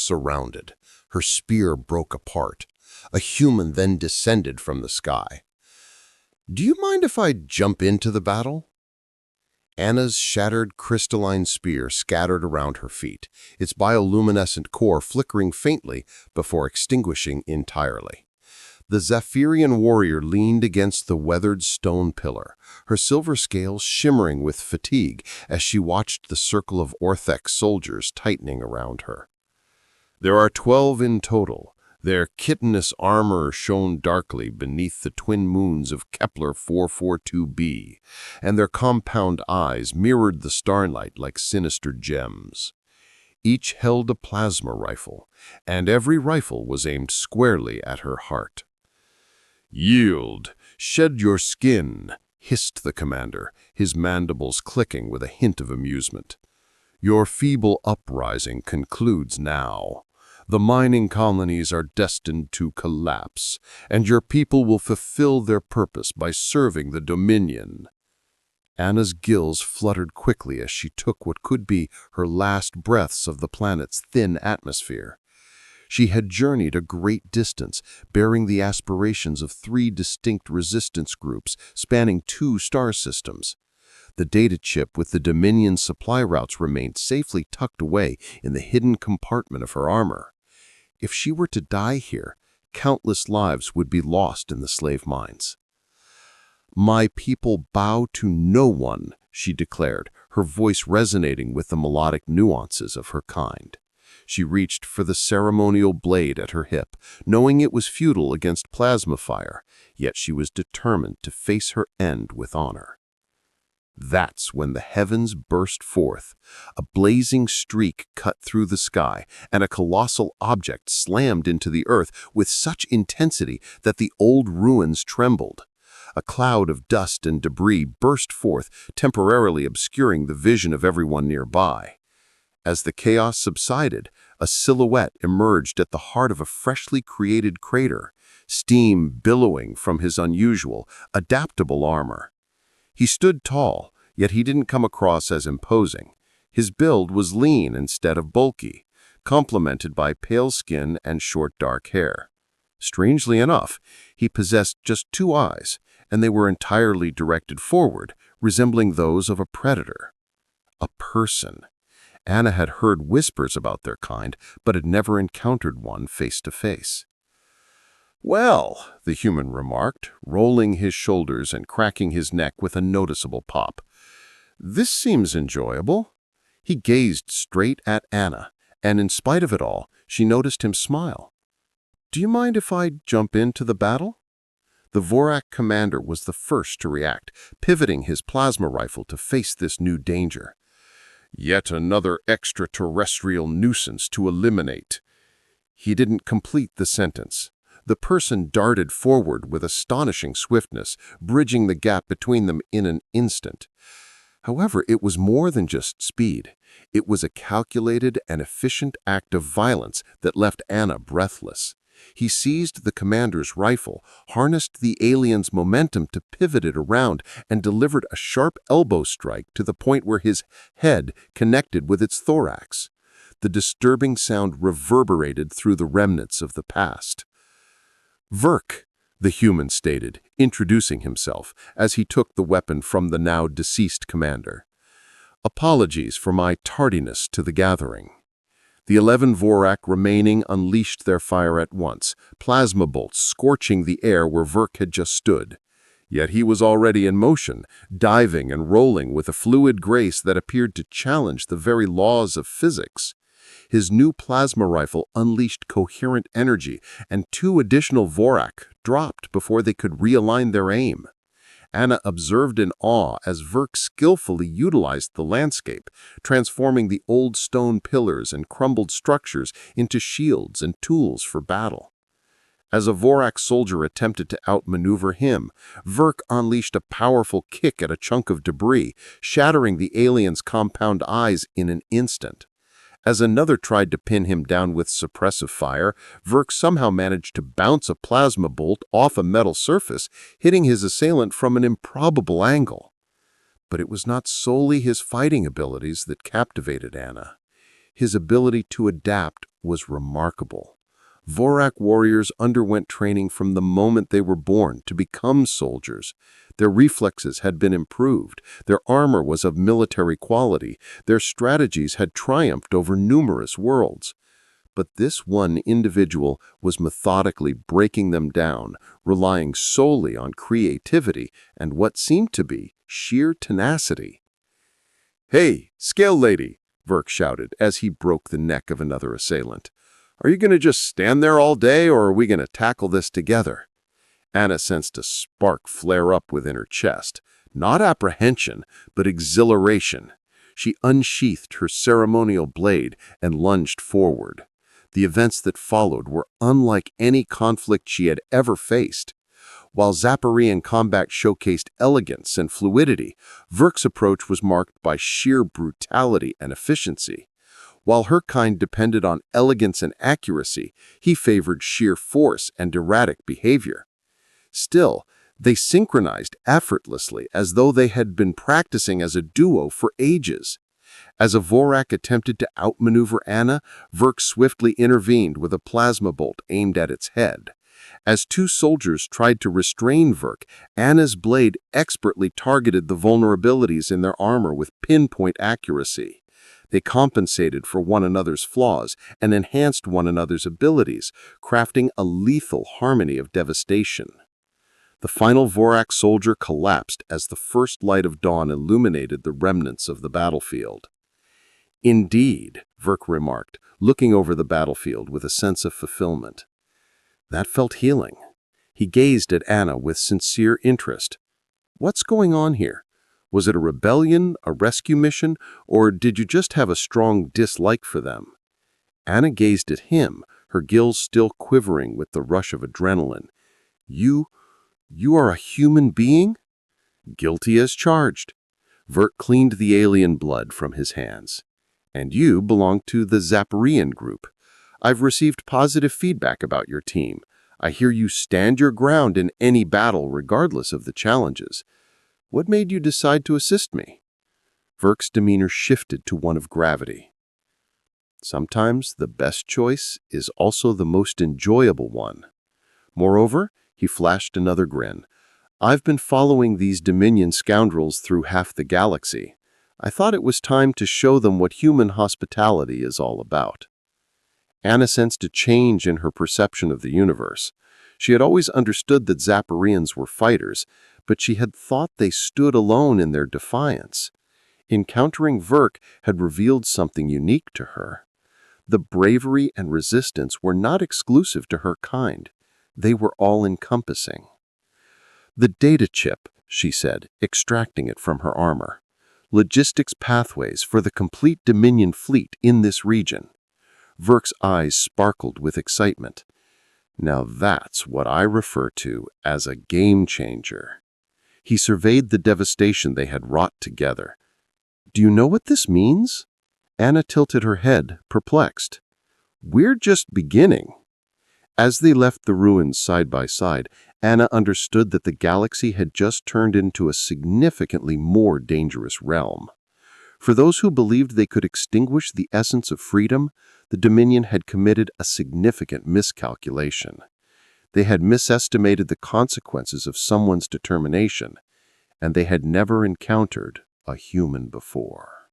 surrounded. Her spear broke apart. A human then descended from the sky. "Do you mind if I jump into the battle?" Anna's shattered crystalline spear scattered around her feet, its bioluminescent core flickering faintly before extinguishing entirely. The Zephyrian warrior leaned against the weathered stone pillar, her silver scales shimmering with fatigue as she watched the circle of Orthek soldiers tightening around her. "There are 12 in total. Their chitinous armor shone darkly beneath the twin moons of Kepler 442b, and their compound eyes mirrored the starlight like sinister gems. Each held a plasma rifle, and every rifle was aimed squarely at her heart. "Yield! Shed your skin!" hissed the commander, his mandibles clicking with a hint of amusement. "Your feeble uprising concludes now. The mining colonies are destined to collapse, and your people will fulfill their purpose by serving the Dominion." Anna's gills fluttered quickly as she took what could be her last breaths of the planet's thin atmosphere. She had journeyed a great distance, bearing the aspirations of 3 distinct resistance groups spanning 2 star systems. The data chip with the Dominion supply routes remained safely tucked away in the hidden compartment of her armor. If she were to die here, countless lives would be lost in the slave mines. "My people bow to no one," she declared, her voice resonating with the melodic nuances of her kind. She reached for the ceremonial blade at her hip, knowing it was futile against plasma fire, yet she was determined to face her end with honor. That's when the heavens burst forth. A blazing streak cut through the sky, and a colossal object slammed into the earth with such intensity that the old ruins trembled. A cloud of dust and debris burst forth, temporarily obscuring the vision of everyone nearby. As the chaos subsided, a silhouette emerged at the heart of a freshly created crater, steam billowing from his unusual, adaptable armor. He stood tall, yet he didn't come across as imposing. His build was lean instead of bulky, complemented by pale skin and short dark hair. Strangely enough, he possessed just 2 eyes, and they were entirely directed forward, resembling those of a predator. A person. Anna had heard whispers about their kind, but had never encountered one face to face. "Well," the human remarked, rolling his shoulders and cracking his neck with a noticeable pop, "this seems enjoyable." He gazed straight at Anna, and in spite of it all, she noticed him smile. "Do you mind if I jump into the battle?" The Vorak commander was the first to react, pivoting his plasma rifle to face this new danger. "Yet another extraterrestrial nuisance to eliminate." He didn't complete the sentence. The person darted forward with astonishing swiftness, bridging the gap between them in an instant. However, it was more than just speed. It was a calculated and efficient act of violence that left Anna breathless. He seized the commander's rifle, harnessed the alien's momentum to pivot it around, and delivered a sharp elbow strike to the point where his head connected with its thorax. The disturbing sound reverberated through the remnants of the past. "Verk," the human stated, introducing himself, as he took the weapon from the now deceased commander. "Apologies for my tardiness to the gathering." The 11 Vorak remaining unleashed their fire at once, plasma bolts scorching the air where Verk had just stood. Yet he was already in motion, diving and rolling with a fluid grace that appeared to challenge the very laws of physics. His new plasma rifle unleashed coherent energy, and 2 additional Vorak dropped before they could realign their aim. Anna observed in awe as Verk skillfully utilized the landscape, transforming the old stone pillars and crumbled structures into shields and tools for battle. As a Vorak soldier attempted to outmaneuver him, Verk unleashed a powerful kick at a chunk of debris, shattering the alien's compound eyes in an instant. As another tried to pin him down with suppressive fire, Verk somehow managed to bounce a plasma bolt off a metal surface, hitting his assailant from an improbable angle. But it was not solely his fighting abilities that captivated Anna. His ability to adapt was remarkable. Vorak warriors underwent training from the moment they were born to become soldiers. Their reflexes had been improved, their armor was of military quality, their strategies had triumphed over numerous worlds. But this one individual was methodically breaking them down, relying solely on creativity and what seemed to be sheer tenacity. "Hey, Scale Lady!" Verk shouted as he broke the neck of another assailant. "Are you going to just stand there all day, or are we going to tackle this together?" Anna sensed a spark flare up within her chest. Not apprehension, but exhilaration. She unsheathed her ceremonial blade and lunged forward. The events that followed were unlike any conflict she had ever faced. While Zaporean combat showcased elegance and fluidity, Verk's approach was marked by sheer brutality and efficiency. While her kind depended on elegance and accuracy, he favored sheer force and erratic behavior. Still, they synchronized effortlessly as though they had been practicing as a duo for ages. As a Vorak attempted to outmaneuver Anna, Verk swiftly intervened with a plasma bolt aimed at its head. As two soldiers tried to restrain Verk, Anna's blade expertly targeted the vulnerabilities in their armor with pinpoint accuracy. They compensated for one another's flaws and enhanced one another's abilities, crafting a lethal harmony of devastation. The final Vorak soldier collapsed as the first light of dawn illuminated the remnants of the battlefield. "Indeed," Verk remarked, looking over the battlefield with a sense of fulfillment. That felt healing. He gazed at Anna with sincere interest. "What's going on here? Was it a rebellion, a rescue mission, or did you just have a strong dislike for them?" Anna gazed at him, her gills still quivering with the rush of adrenaline. You are a human being?" "Guilty as charged." Verk cleaned the alien blood from his hands. "And you belong to the Zaporean group. I've received positive feedback about your team. I hear you stand your ground in any battle regardless of the challenges. What made you decide to assist me?" Verk's demeanor shifted to one of gravity. "Sometimes the best choice is also the most enjoyable one. Moreover," he flashed another grin, "I've been following these Dominion scoundrels through half the galaxy. I thought it was time to show them what human hospitality is all about." Anna sensed a change in her perception of the universe. She had always understood that Zaporeans were fighters, but she had thought they stood alone in their defiance. Encountering Verk had revealed something unique to her. The bravery and resistance were not exclusive to her kind. They were all-encompassing. "The data chip," she said, extracting it from her armor. "Logistics pathways for the complete Dominion fleet in this region." Verk's eyes sparkled with excitement. "Now that's what I refer to as a game changer." He surveyed the devastation they had wrought together. "Do you know what this means?" Anna tilted her head, perplexed. "We're just beginning." As they left the ruins side by side, Anna understood that the galaxy had just turned into a significantly more dangerous realm. For those who believed they could extinguish the essence of freedom, the Dominion had committed a significant miscalculation. They had misestimated the consequences of someone's determination, and they had never encountered a human before.